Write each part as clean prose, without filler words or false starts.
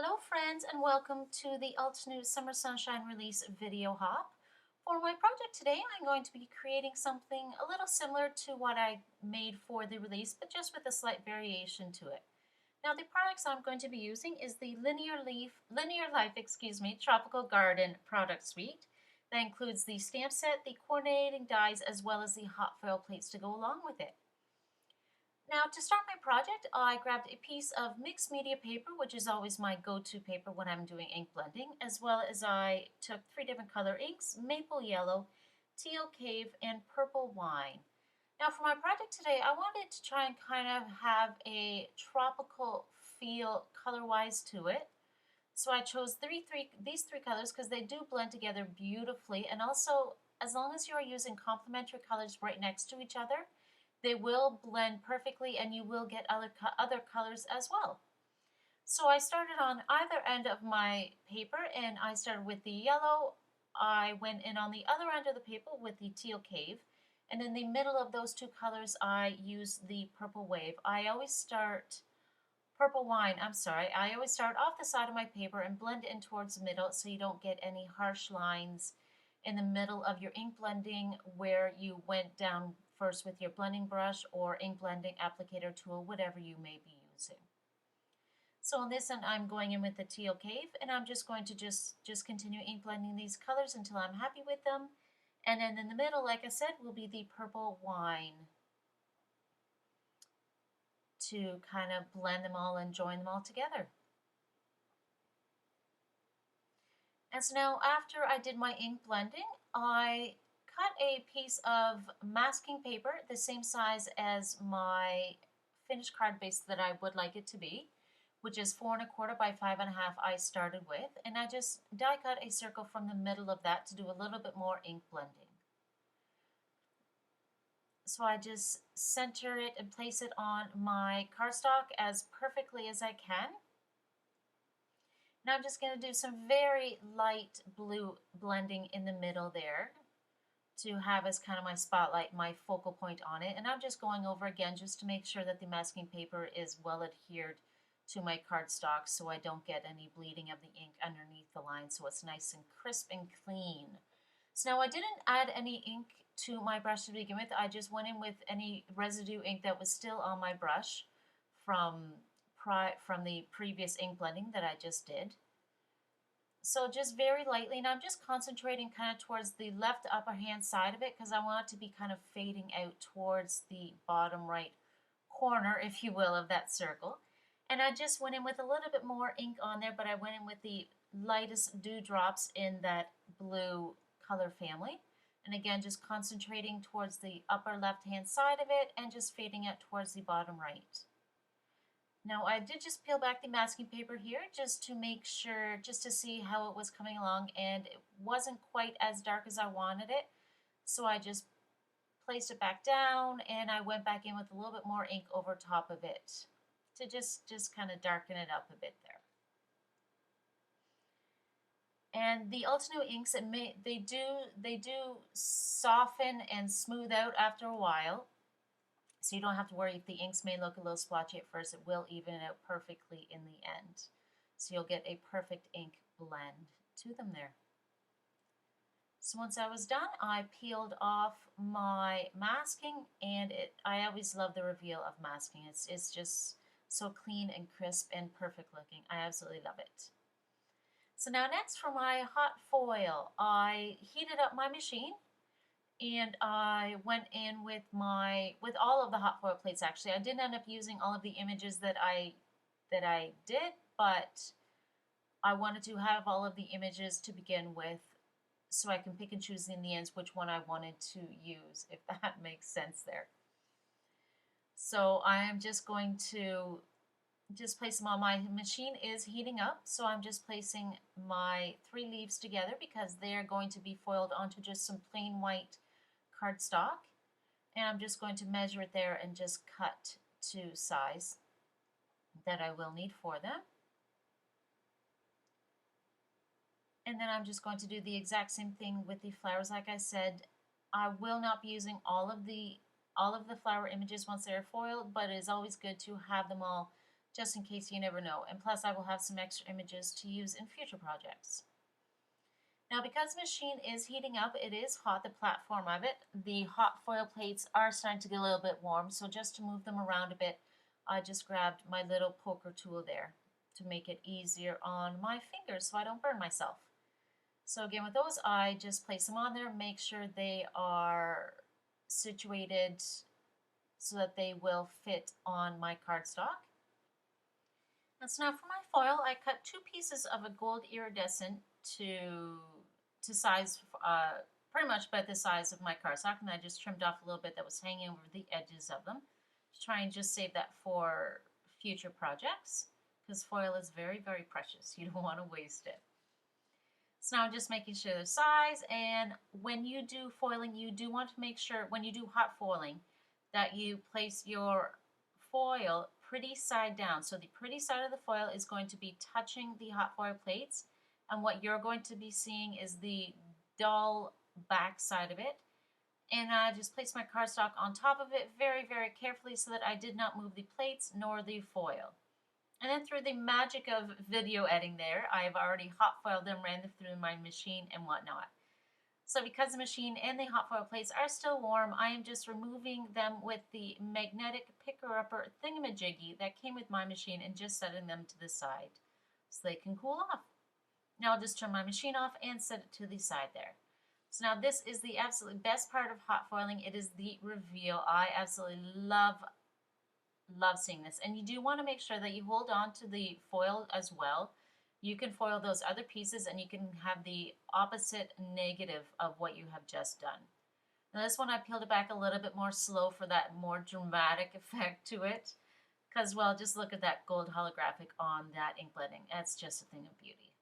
Hello friends and welcome to the Altenew Summer Sunshine Release video hop. For my project today I'm going to be creating something a little similar to what I made for the release, but just with a slight variation to it. Now the products I'm going to be using is the Linear Life Tropical Garden product suite. That includes the stamp set, the coordinating dies, as well as the hot foil plates to go along with it. Now to start my project, I grabbed a piece of mixed media paper, which is always my go-to paper when I'm doing ink blending, as well as I took 3 different color inks: maple yellow, teal cave, and purple wine. Now for my project today, I wanted to try and kind of have a tropical feel color-wise to it. So I chose these three colors because they do blend together beautifully, and also as long as you are using complementary colors right next to each other, they will blend perfectly and you will get other colors as well. So I started on either end of my paper and I started with the yellow. I went in on the other end of the paper with the teal cave, and in the middle of those two colors I used the purple wave. I always start purple wine, I'm sorry. I always start off the side of my paper and blend in towards the middle so you don't get any harsh lines in the middle of your ink blending where you went down first with your blending brush or ink blending applicator tool, whatever you may be using. So on this end, I'm going in with the teal cave, and I'm just going to just continue ink blending these colors until I'm happy with them. And then in the middle, like I said, will be the purple wine to kind of blend them all and join them all together. And so now after I did my ink blending, I cut a piece of masking paper the same size as my finished card base that I would like it to be, which is 4 1/4 by 5 1/2 I started with, and I just die cut a circle from the middle of that to do a little bit more ink blending. So I just center it and place it on my cardstock as perfectly as I can. Now I'm just going to do some very light blue blending in the middle there to have as kind of my spotlight, my focal point on it. And I'm just going over again just to make sure that the masking paper is well adhered to my cardstock so I don't get any bleeding of the ink underneath the line, so it's nice and crisp and clean. So now I didn't add any ink to my brush to begin with. I just went in with any residue ink that was still on my brush from the previous ink blending that I just did. So just very lightly, and I'm just concentrating kind of towards the left upper hand side of it because I want it to be kind of fading out towards the bottom right corner, if you will, of that circle. And I just went in with a little bit more ink on there, but I went in with the lightest dewdrops in that blue color family. And again, just concentrating towards the upper left hand side of it and just fading out towards the bottom right. Now I did just peel back the masking paper here just to make sure, just to see how it was coming along, and it wasn't quite as dark as I wanted it. So I just placed it back down and I went back in with a little bit more ink over top of it to just kind of darken it up a bit there. And the Altenew inks, they do soften and smooth out after a while. So you don't have to worry if the inks may look a little splotchy at first. It will even out perfectly in the end. So you'll get a perfect ink blend to them there. So once I was done, I peeled off my masking, and I always love the reveal of masking. It's just so clean and crisp and perfect looking. I absolutely love it. So now next for my hot foil, I heated up my machine and I went in with all of the hot foil plates. Actually, I didn't end up using all of the images that I did, but I wanted to have all of the images to begin with so I can pick and choose in the end which one I wanted to use, if that makes sense there. So I am just going to place them on. My machine is heating up, so I'm just placing my 3 leaves together because they're going to be foiled onto just some plain white cardstock, and I'm just going to measure it there and just cut to size that I will need for them. And then I'm just going to do the exact same thing with the flowers. Like I said, I will not be using all of the flower images once they're foiled, but it is always good to have them all just in case you never know. And plus I will have some extra images to use in future projects. Now because the machine is heating up, it is hot, the platform of it, the hot foil plates are starting to get a little bit warm, so just to move them around a bit, I just grabbed my little poker tool there to make it easier on my fingers so I don't burn myself. So again, with those, I just place them on there, make sure they are situated so that they will fit on my cardstock. And so now for my foil, I cut 2 pieces of a gold iridescent to size, pretty much about the size of my cardstock, and I just trimmed off a little bit that was hanging over the edges of them to try and just save that for future projects, because foil is very, very precious. You don't want to waste it. So now I'm just making sure the size, and when you do foiling, you do want to make sure when you do hot foiling that you place your foil pretty side down. So the pretty side of the foil is going to be touching the hot foil plates, and what you're going to be seeing is the dull back side of it. And I just placed my cardstock on top of it very, very carefully so that I did not move the plates nor the foil. And then through the magic of video editing there, I have already hot foiled them, ran them through my machine and whatnot. So because the machine and the hot foil plates are still warm, I am just removing them with the magnetic picker-upper thingamajiggy that came with my machine and just setting them to the side so they can cool off. Now I'll just turn my machine off and set it to the side there. So now this is the absolutely best part of hot foiling. It is the reveal. I absolutely love seeing this, and you do want to make sure that you hold on to the foil as well. You can foil those other pieces and you can have the opposite negative of what you have just done. Now this one I peeled it back a little bit more slow for that more dramatic effect to it, because well, just look at that gold holographic on that ink blending. That's just a thing of beauty.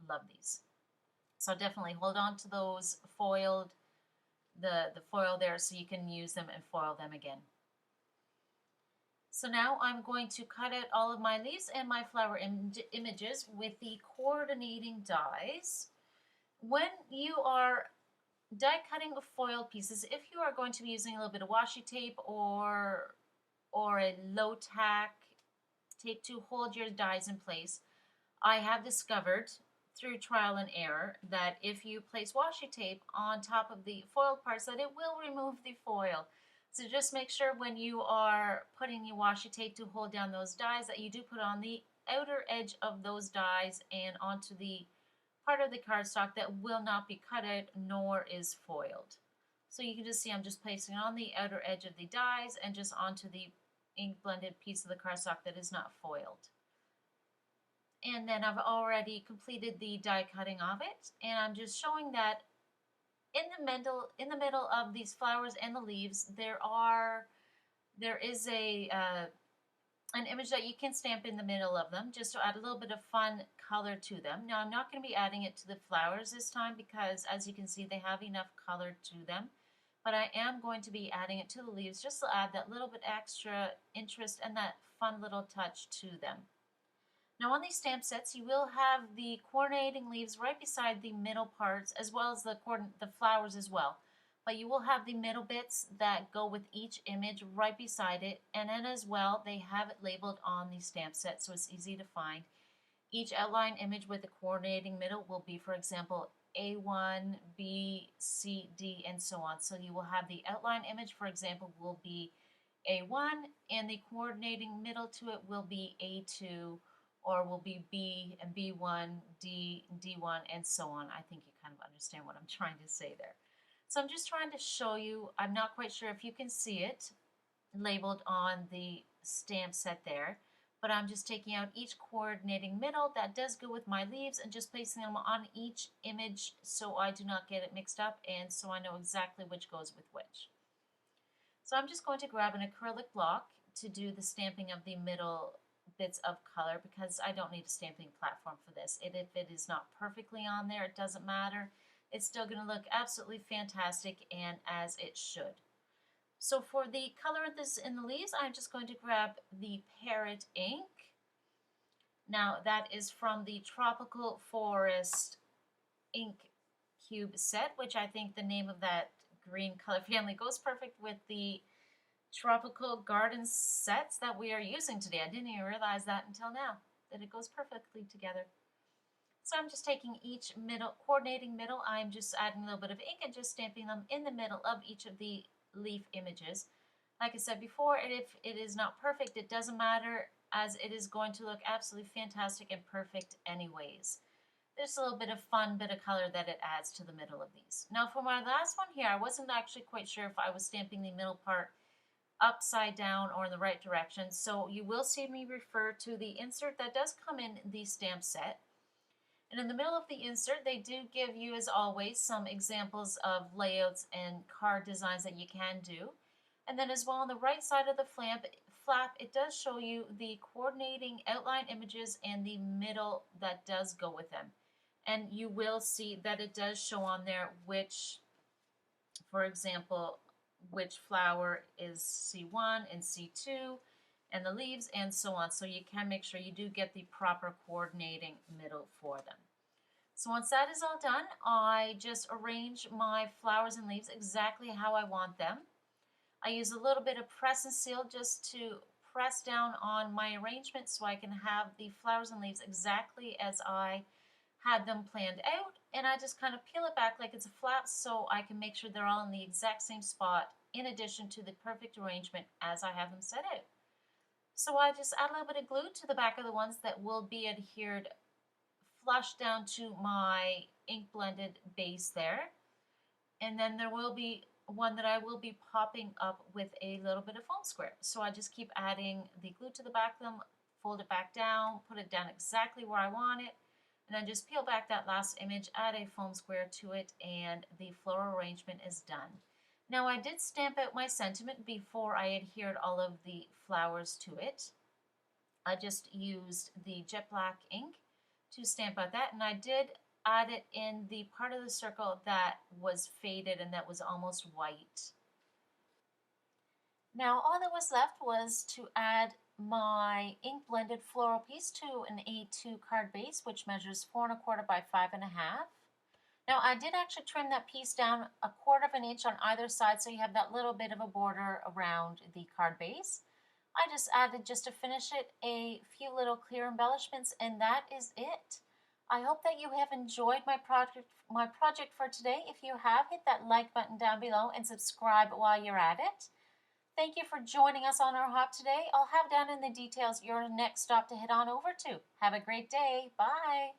Love these. So definitely hold on to those foiled, the foil there, so you can use them and foil them again. So now I'm going to cut out all of my leaves and my flower images with the coordinating dies. When you are die cutting foil pieces, if you are going to be using a little bit of washi tape or a low tack tape to hold your dies in place, I have discovered through trial and error that if you place washi tape on top of the foil parts, that it will remove the foil. So just make sure when you are putting your washi tape to hold down those dies that you do put on the outer edge of those dies and onto the part of the cardstock that will not be cut out nor is foiled. So you can just see I'm just placing it on the outer edge of the dies and just onto the ink blended piece of the cardstock that is not foiled. And then I've already completed the die cutting of it, and I'm just showing that in the middle of these flowers and the leaves, there is an image that you can stamp in the middle of them just to add a little bit of fun color to them. Now I'm not going to be adding it to the flowers this time because as you can see they have enough color to them, but I am going to be adding it to the leaves just to add that little bit extra interest and that fun little touch to them. Now on these stamp sets, you will have the coordinating leaves right beside the middle parts as well as the flowers as well. But you will have the middle bits that go with each image right beside it, and then as well they have it labeled on the stamp set so it's easy to find. Each outline image with the coordinating middle will be, for example, A1, B, C, D, and so on. So you will have the outline image, for example, will be A1, and the coordinating middle to it will be A2, or will be B and B1, D, D1, and so on. I think you kind of understand what I'm trying to say there. So I'm just trying to show you, I'm not quite sure if you can see it labeled on the stamp set there, but I'm just taking out each coordinating middle that does go with my leaves and just placing them on each image so I do not get it mixed up and so I know exactly which goes with which. So I'm just going to grab an acrylic block to do the stamping of the middle bits of color because I don't need a stamping platform for this. If it is not perfectly on there, it doesn't matter. It's still going to look absolutely fantastic and as it should. So for the color of this in the leaves, I'm just going to grab the Parrot ink. Now that is from the Tropical Forest ink cube set, which I think the name of that green color family goes perfect with the tropical garden sets that we are using today. I didn't even realize that until now, that it goes perfectly together. So I'm just taking each middle, coordinating middle, I'm just adding a little bit of ink and just stamping them in the middle of each of the leaf images. Like I said before, if it is not perfect, it doesn't matter, as it is going to look absolutely fantastic and perfect anyways. There's a little bit of fun bit of color that it adds to the middle of these. Now for my last one here, I wasn't actually quite sure if I was stamping the middle part upside down or in the right direction, so you will see me refer to the insert that does come in the stamp set. And in the middle of the insert, they do give you, as always, some examples of layouts and card designs that you can do. And then as well on the right side of the flap, it does show you the coordinating outline images and the middle that does go with them. And you will see that it does show on there which, for example, which flower is C1 and C2 and the leaves and so on. So you can make sure you do get the proper coordinating middle for them. So once that is all done, I just arrange my flowers and leaves exactly how I want them. I use a little bit of press and seal just to press down on my arrangement so I can have the flowers and leaves exactly as I had them planned out, and I just kind of peel it back like it's a flap so I can make sure they're all in the exact same spot in addition to the perfect arrangement as I have them set out. So I just add a little bit of glue to the back of the ones that will be adhered flush down to my ink blended base there, and then there will be one that I will be popping up with a little bit of foam square. So I just keep adding the glue to the back of them, fold it back down, put it down exactly where I want it, and then just peel back that last image, add a foam square to it, and the floral arrangement is done. Now I did stamp out my sentiment before I adhered all of the flowers to it. I just used the jet black ink to stamp out that, and I did add it in the part of the circle that was faded and that was almost white. Now all that was left was to add my ink blended floral piece to an A2 card base, which measures 4¼ by 5½. Now I did actually trim that piece down 1/4 inch on either side, so you have that little bit of a border around the card base. I just added, just to finish it, a few little clear embellishments, and that is it. I hope that you have enjoyed my project for today. If you have, hit that like button down below and subscribe while you're at it. Thank you for joining us on our hop today. I'll have down in the details your next stop to head on over to. Have a great day. Bye.